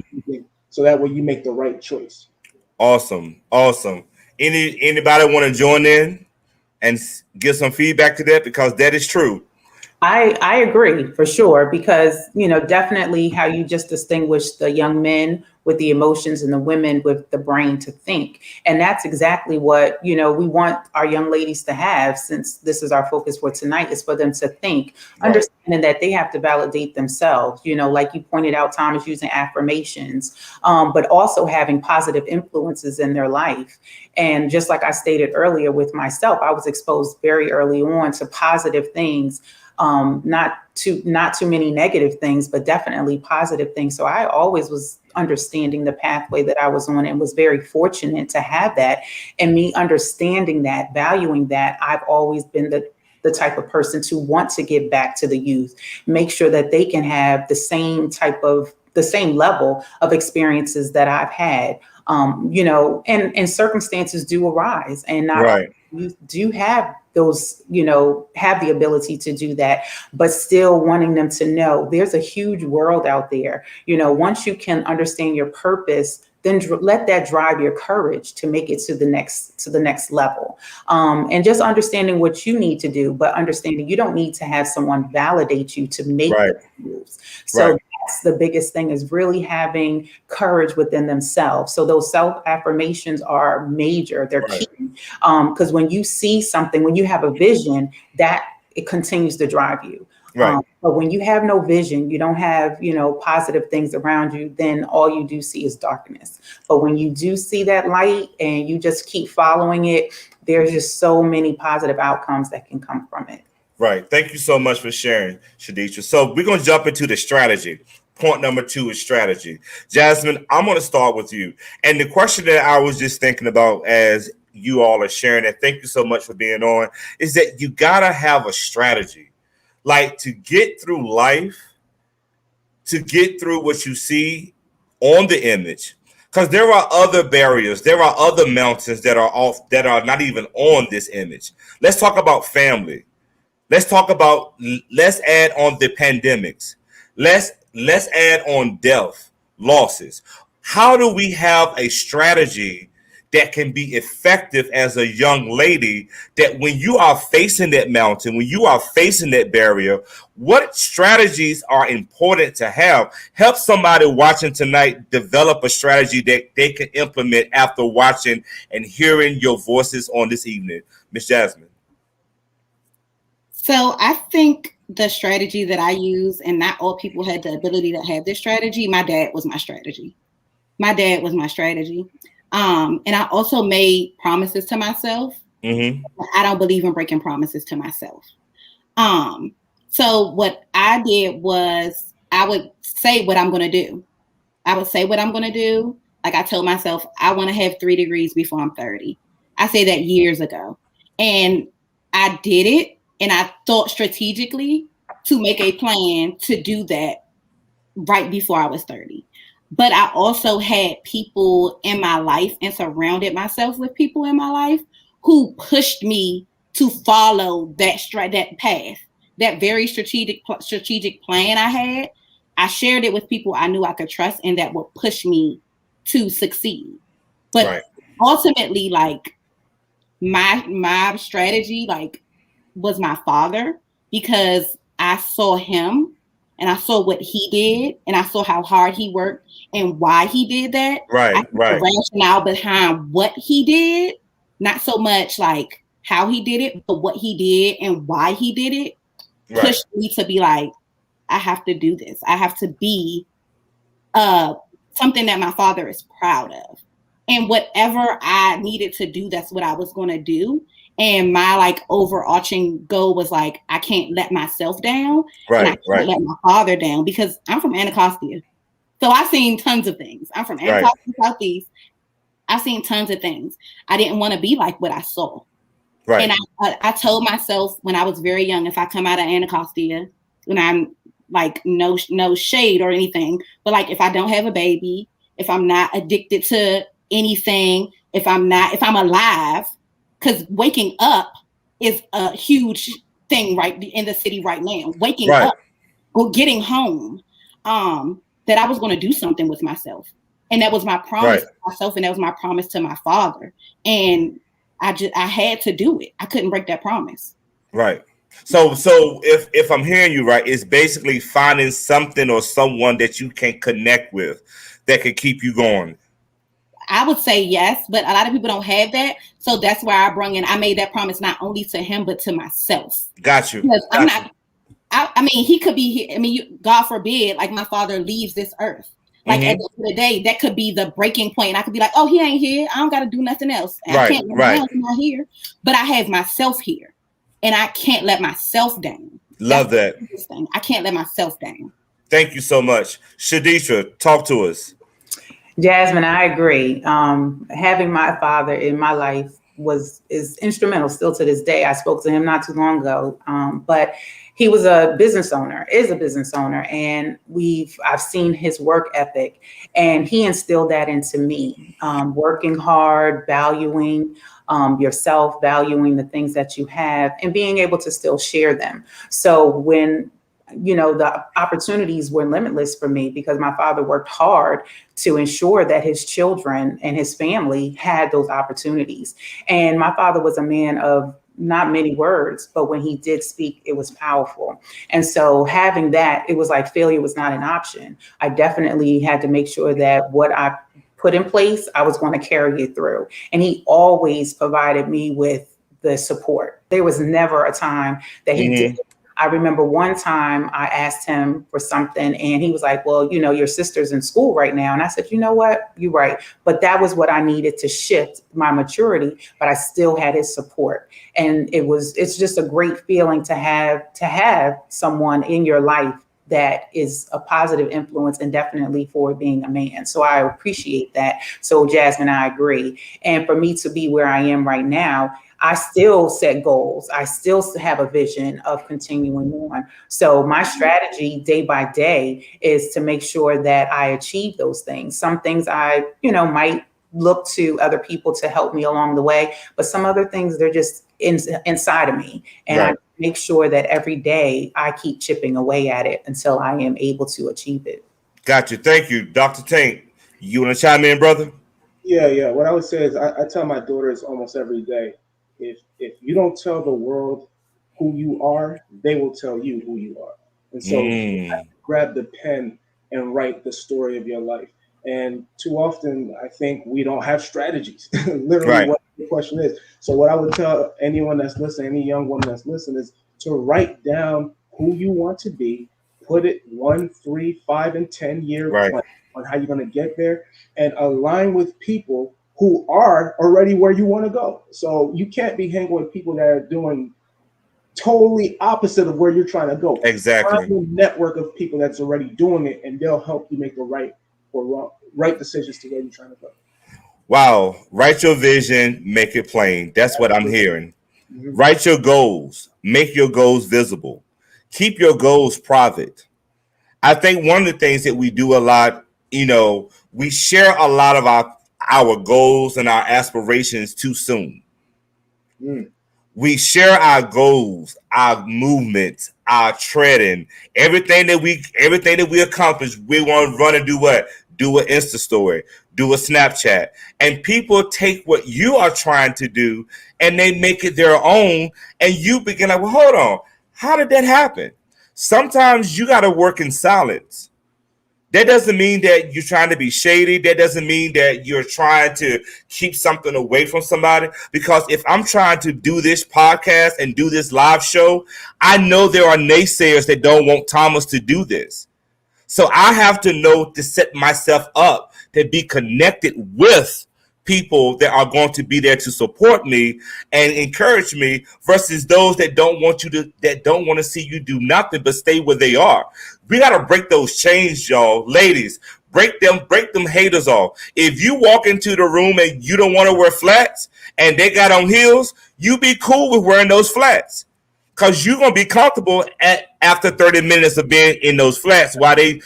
So that way you make the right choice. Awesome. Awesome. Anybody want to join in and give some feedback to that? Because that is true. I agree for sure, because, definitely how you just distinguish the young men with the emotions and the women with the brain to think. And that's exactly what, we want our young ladies to have, since this is our focus for tonight, is for them to think, Right. understanding that they have to validate themselves, like you pointed out, Thomas, using affirmations, but also having positive influences in their life. And just like I stated earlier with myself, I was exposed very early on to positive things. Not too many negative things, but definitely positive things. So I always was understanding the pathway that I was on, and was very fortunate to have that. And me understanding that, valuing that, I've always been the type of person to want to give back to the youth, make sure that they can have the same level of experiences that I've had. And circumstances do arise, and not Right. you do have those, have the ability to do that, but still wanting them to know there's a huge world out there. Once you can understand your purpose, then let that drive your courage to make it to the next level. And just understanding what you need to do, but understanding you don't need to have someone validate you to make Right. moves. So Right. that's the biggest thing, is really having courage within themselves. So those self affirmations are major. They're Right. key. Because when you see something, when you have a vision, that it continues to drive you. Right. But when you have no vision, you don't have, positive things around you, then all you do see is darkness. But when you do see that light and you just keep following it, there's just so many positive outcomes that can come from it. Right. Thank you so much for sharing, Shaditra. So we're going to jump into the strategy. Point number 2 is strategy. Jasmine, I'm going to start with you. And the question that I was just thinking about as you all are sharing, and thank you so much for being on, is that you got to have a strategy. Like, to get through life, to get through what you see on the image. Because there are other barriers, there are other mountains that are not even on this image. Let's talk about family. Let's add on the pandemics. Let's add on death, losses. How do we have a strategy that can be effective as a young lady, that when you are facing that mountain, when you are facing that barrier, what strategies are important to have? Help somebody watching tonight develop a strategy that they can implement after watching and hearing your voices on this evening. Miss Jasmine. So I think the strategy that I use, and not all people had the ability to have this strategy. My dad was my strategy. And I also made promises to myself. Mm-hmm. I don't believe in breaking promises to myself. So what I did was I would say what I'm going to do. Like, I told myself, I want to have 3 degrees before I'm 30. I say that years ago. And I did it. And I thought strategically to make a plan to do that right before I was 30. But I also had people in my life and surrounded myself with people in my life who pushed me to follow that path, that very strategic plan I had. I shared it with people I knew I could trust and that would push me to succeed. But Right. ultimately, like, my strategy, like, was my father, because I saw him and I saw what he did and I saw how hard he worked and why he did that. Right. The rationale behind what he did, not so much like how he did it, but what he did and why he did it, pushed me to be like, I have to do this. I have to be something that my father is proud of. And whatever I needed to do, that's what I was going to do. And my, like, overarching goal was like, I can't let myself down. And I can't let my father down, because I'm from Anacostia. So I've seen tons of things. I'm from Right. Anacostia, Southeast. I've seen tons of things. I didn't want to be like what I saw. Right. And I told myself when I was very young, if I come out of Anacostia, and I'm like no shade or anything, but like if I don't have a baby, if I'm not addicted to anything, if I'm alive, because waking up is a huge thing right in the city right now. Waking Right. up, or getting home, that I was going to do something with myself. And that was my promise to myself, and that was my promise to my father. And I had to do it. I couldn't break that promise. Right. So if I'm hearing you right, it's basically finding something or someone that you can connect with that could keep you going. I would say yes, but a lot of people don't have that. So that's why I made that promise not only to him, but to myself. Got you. Because I mean, he could be here. I mean, God forbid, like my father leaves this earth. Like at the end of the day, that could be the breaking point. And I could be like, oh, he ain't here. I don't got to do nothing else. And I can't let him down. He's not here. But I have myself here. And I can't let myself down. Love that. I can't let myself down. Thank you so much. Shaditra, talk to us. Jasmine, I agree. Having my father in my life is instrumental still to this day. I spoke to him not too long ago, but he was is a business owner, and I've seen his work ethic, and he instilled that into me. Working hard, valuing yourself, valuing the things that you have, and being able to still share them. So when the opportunities were limitless for me because my father worked hard to ensure that his children and his family had those opportunities. And my father was a man of not many words, but when he did speak, it was powerful. And so having that, it was like failure was not an option. I definitely had to make sure that what I put in place, I was going to carry it through. And he always provided me with the support. There was never a time that he didn't. I remember one time I asked him for something and he was like, well, your sister's in school right now. And I said, you know what? You're right. But that was what I needed to shift my maturity, but I still had his support. And it's just a great feeling to have someone in your life that is a positive influence, and definitely for being a man. So I appreciate that. So Jasmine, I agree. And for me to be where I am right now, I still set goals. I still have a vision of continuing on. So my strategy day by day is to make sure that I achieve those things. Some things I, might look to other people to help me along the way, but some other things, they're just inside of me. And I make sure that every day I keep chipping away at it until I am able to achieve it. Got you. Thank you. Dr. Tank, you want to chime in, brother? Yeah. What I would say is I tell my daughters almost every day, if you don't tell the world who you are, they will tell you who you are. And so you have to grab the pen and write the story of your life. And too often, I think we don't have strategies. Literally, what the question is. So what I would tell anyone that's listening, any young woman that's listening, is to write down who you want to be, put it 1, 3, 5, and 10 year plan on how you're going to get there, and align with people who are already where you want to go. So you can't be hanging with people that are doing totally opposite of where you're trying to go. Exactly. Find a network of people that's already doing it, and they'll help you make the right or wrong decisions to where you're trying to go. Wow. Write your vision, make it plain. That's what I'm hearing. Write your goals, make your goals visible, keep your goals private. I think one of the things that we do a lot, we share a lot of our goals and our aspirations too soon. We share our goals, our movements, our treading, everything that we accomplish. We want to run and do what? Do an Insta story, do a Snapchat, and people take what you are trying to do and they make it their own. And you begin like, well, hold on, how did that happen? Sometimes you got to work in silence. That doesn't mean that you're trying to be shady. That doesn't mean that you're trying to keep something away from somebody. Because if I'm trying to do this podcast and do this live show, I know there are naysayers that don't want Thomas to do this. So I have to know to set myself up to be connected with people that are going to be there to support me and encourage me versus those that don't want to see you do nothing but stay where they are. We got to break those chains, y'all. Ladies, Break them haters off. If you walk into the room and you don't want to wear flats and they got on heels, you be cool with wearing those flats. Because you're going to be comfortable after 30 minutes of being in those flats while they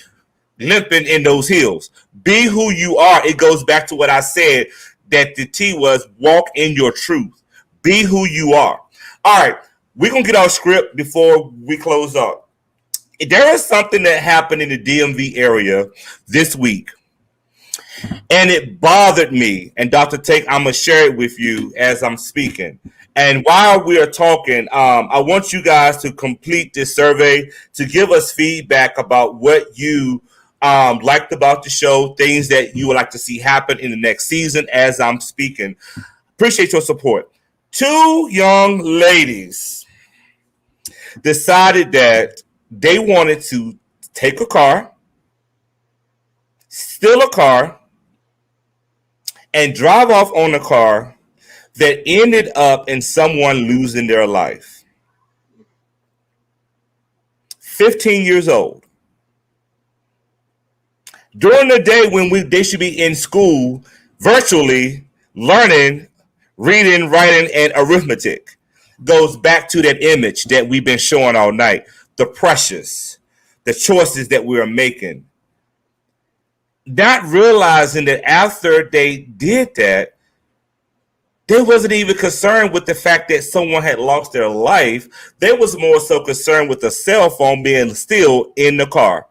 limping in those heels. Be who you are. It goes back to what I said, that the T was walk in your truth. Be who you are. All right, we're going to get our script before we close up. There is something that happened in the DMV area this week, and it bothered me. And Dr. Take, I'm going to share it with you as I'm speaking. And while we are talking, I want you guys to complete this survey to give us feedback about what you liked about the show, things that you would like to see happen in the next season as I'm speaking. Appreciate your support. 2 young ladies decided that they wanted to take a car, steal a car, and drive off on a car that ended up in someone losing their life. 15 years old. During the day when they should be in school, virtually learning, reading, writing, and arithmetic. Goes back to that image that we've been showing all night. The pressures, the choices that we are making. Not realizing that after they did that, they wasn't even concerned with the fact that someone had lost their life. They was more so concerned with the cell phone being still in the car.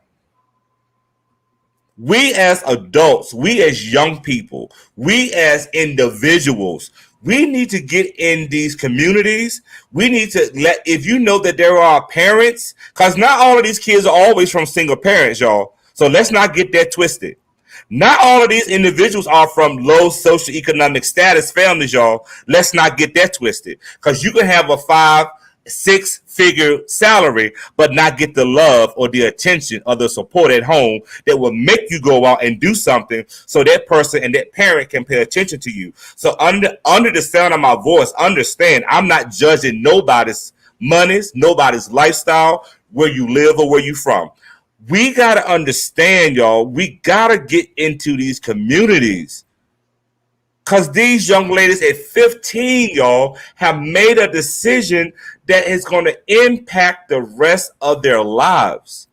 We as adults, we as young people, we as individuals, we need to get in these communities. We need to if you know that there are parents, because not all of these kids are always from single parents, y'all. So let's not get that twisted. Not all of these individuals are from low socioeconomic status families, y'all. Let's not get that twisted. Because you can have a 5-6 figure salary, but not get the love or the attention or the support at home that will make you go out and do something so that person and that parent can pay attention to you. So under the sound of my voice, understand, I'm not judging nobody's monies, nobody's lifestyle, where you live or where you from. We got to understand, y'all, we got to get into these communities. Because these young ladies at 15, y'all, have made a decision that is going to impact the rest of their lives.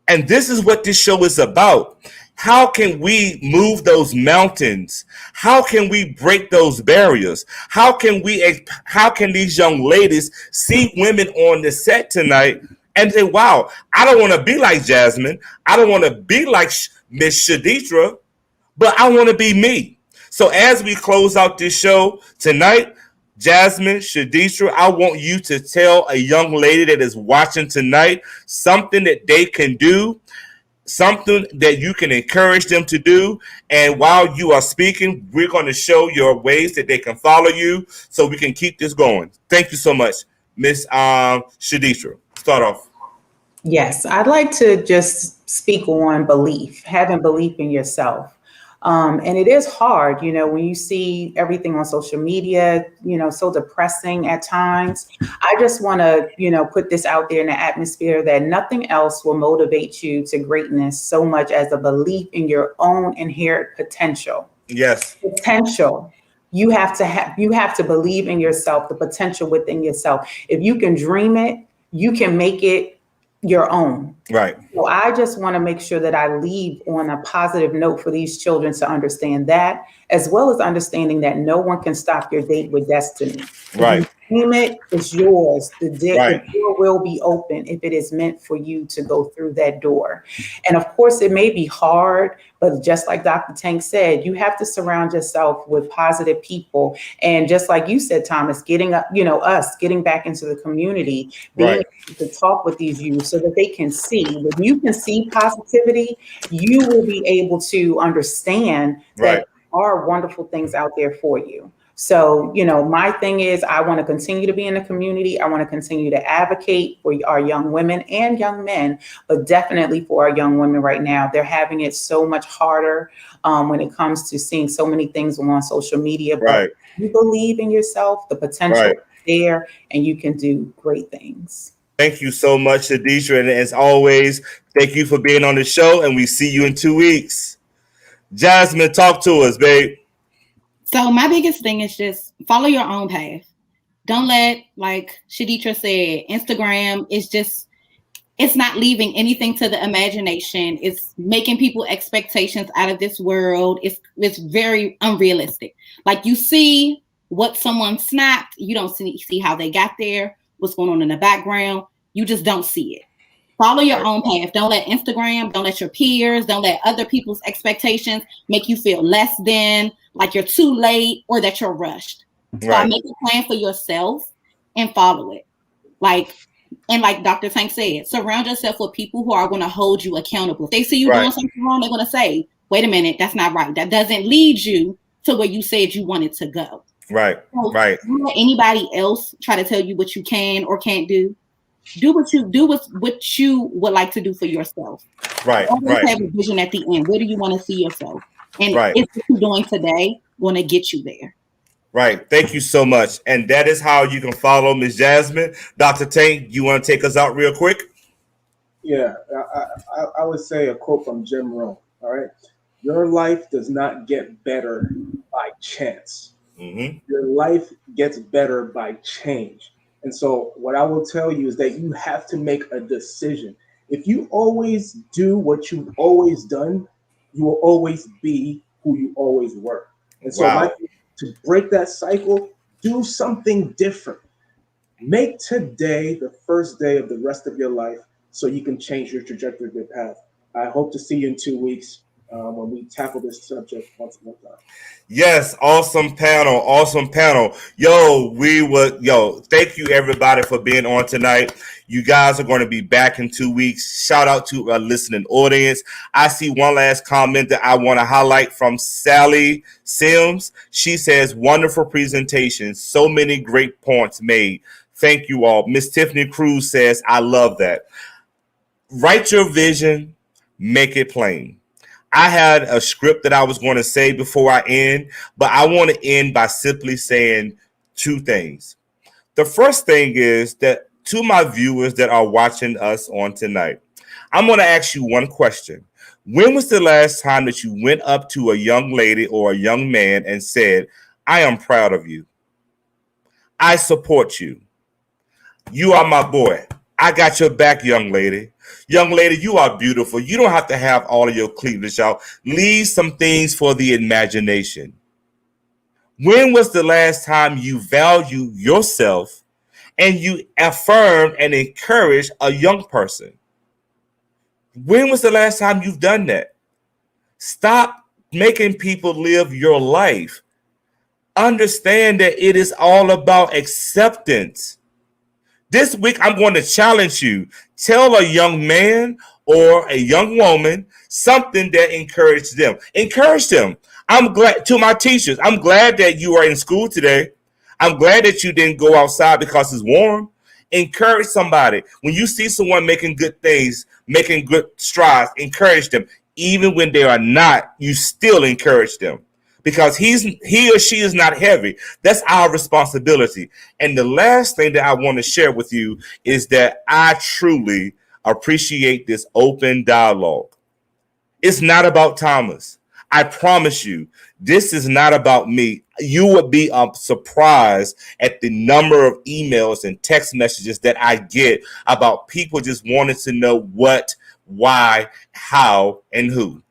And this is what this show is about. How can we move those mountains? How can we break those barriers? How can these young ladies see women on the set tonight and say, wow, I don't want to be like Jasmine. I don't want to be like Miss Shaditra, but I want to be me. So as we close out this show tonight, Jasmine, Shaditra, I want you to tell a young lady that is watching tonight something that they can do, something that you can encourage them to do. And while you are speaking, we're going to show your ways that they can follow you so we can keep this going. Thank you so much, Miss Shaditra. Start off. Yes, I'd like to just speak on belief, having belief in yourself. And it is hard, when you see everything on social media, so depressing at times. I just want to, put this out there in the atmosphere that nothing else will motivate you to greatness so much as a belief in your own inherent potential. Yes. Potential. You have to believe in yourself, the potential within yourself. If you can dream it, you can make it your own. Right. So I just want to make sure that I leave on a positive note for these children to understand that, as well as understanding that no one can stop your date with destiny. Right. Dream it, it's yours. The Right. door will be open if it is meant for you to go through that door. And of course, it may be hard, but just like Dr. Tank said, you have to surround yourself with positive people. And just like you said, Thomas, getting up, us getting back into the community, being able to talk with these youth so that they can see. When you can see positivity, you will be able to understand that there are wonderful things out there for you. So, my thing is, I want to continue to be in the community. I want to continue to advocate for our young women and young men, but definitely for our young women right now. They're having it so much harder when it comes to seeing so many things on social media. But you believe in yourself, the potential is there, and you can do great things. Thank you so much, Shadisha. And as always, thank you for being on the show. And we see you in 2 weeks. Jasmine, talk to us, babe. So my biggest thing is just follow your own path. Don't let, like Shaditra said, Instagram is just, it's not leaving anything to the imagination. It's making people expectations out of this world. It's very unrealistic. Like, you see what someone snapped, you don't see how they got there, what's going on in the background. You just don't see it. Follow your own path. Don't let Instagram, don't let your peers, don't let other people's expectations make you feel less than, like you're too late, or that you're rushed. So make a plan for yourself and follow it. Like Dr. Tank said, surround yourself with people who are going to hold you accountable. If they see you doing something wrong, they're going to say, wait a minute, that's not right. That doesn't lead you to where you said you wanted to go. Right. So don't let anybody else try to tell you what you can or can't do. Do what you would like to do for yourself. Right. Always have a vision at the end. Where do you want to see yourself? And is what you're doing today going to get you there? Right. Thank you so much. And that is how you can follow Ms. Jasmine. Dr. Tank, you want to take us out real quick? Yeah, I would say a quote from Jim Rohn. All right. Your life does not get better by chance. Mm-hmm. Your life gets better by change. And so what I will tell you is that you have to make a decision. If you always do what you've always done, you will always be who you always were. And so to break that cycle, do something different. Make today the first day of the rest of your life so you can change your trajectory of your path. I hope to see you in 2 weeks when we tackle this subject once more time. Yes, awesome panel. Thank you everybody for being on tonight. You guys are going to be back in 2 weeks. Shout out to our listening audience. I see one last comment that I want to highlight from Sally Sims. She says, wonderful presentation. So many great points made. Thank you all. Miss Tiffany Cruz says, I love that. Write your vision, make it plain. I had a script that I was going to say before I end, but I want to end by simply saying 2 things. The first thing is that to my viewers that are watching us on tonight, I'm going to ask you one question. When was the last time that you went up to a young lady or a young man and said, I am proud of you. I support you. You are my boy. I got your back, young lady. Young lady, you are beautiful. You don't have to have all of your cleavage out. Leave some things for the imagination. When was the last time you valued yourself and you affirmed and encouraged a young person? When was the last time you've done that? Stop making people live your life. Understand that it is all about acceptance. This week, I'm going to challenge you. Tell a young man or a young woman something that encourages them. Encourage them. I'm glad to my teachers. I'm glad that you are in school today. I'm glad that you didn't go outside because it's warm. Encourage somebody. When you see someone making good things, making good strides, encourage them. Even when they are not, you still encourage them. Because he or she is not heavy. That's our responsibility. And the last thing that I want to share with you is that I truly appreciate this open dialogue. It's not about Thomas. I promise you, this is not about me. You would be surprised at the number of emails and text messages that I get about people just wanting to know what, why, how, and who.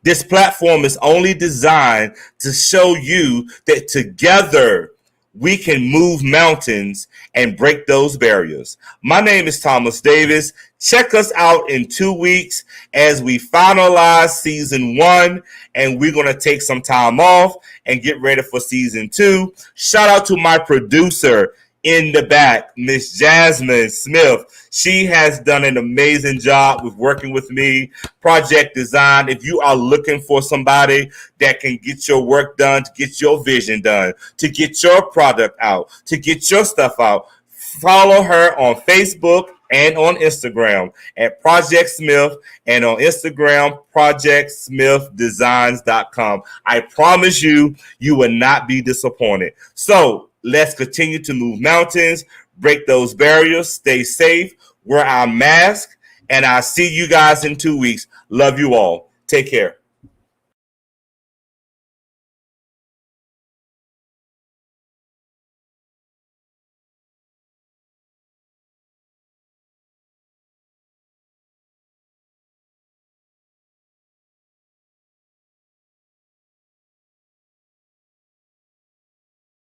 This platform is only designed to show you that together we can move mountains and break those barriers. My name is Thomas Davis. Check us out in 2 weeks as we finalize season 1, and we're going to take some time off and get ready for season 2. Shout out to my producer in the back, Miss Jasmine Smith. She has done an amazing job with working with me. Project Design. If you are looking for somebody that can get your work done, to get your vision done, to get your product out, to get your stuff out, follow her on Facebook and on Instagram at Project Smith, and on Instagram, projectsmithdesigns.com. I promise you, you will not be disappointed. So let's continue to move mountains, break those barriers, stay safe, wear our mask, and I'll see you guys in 2 weeks. Love you all. Take care.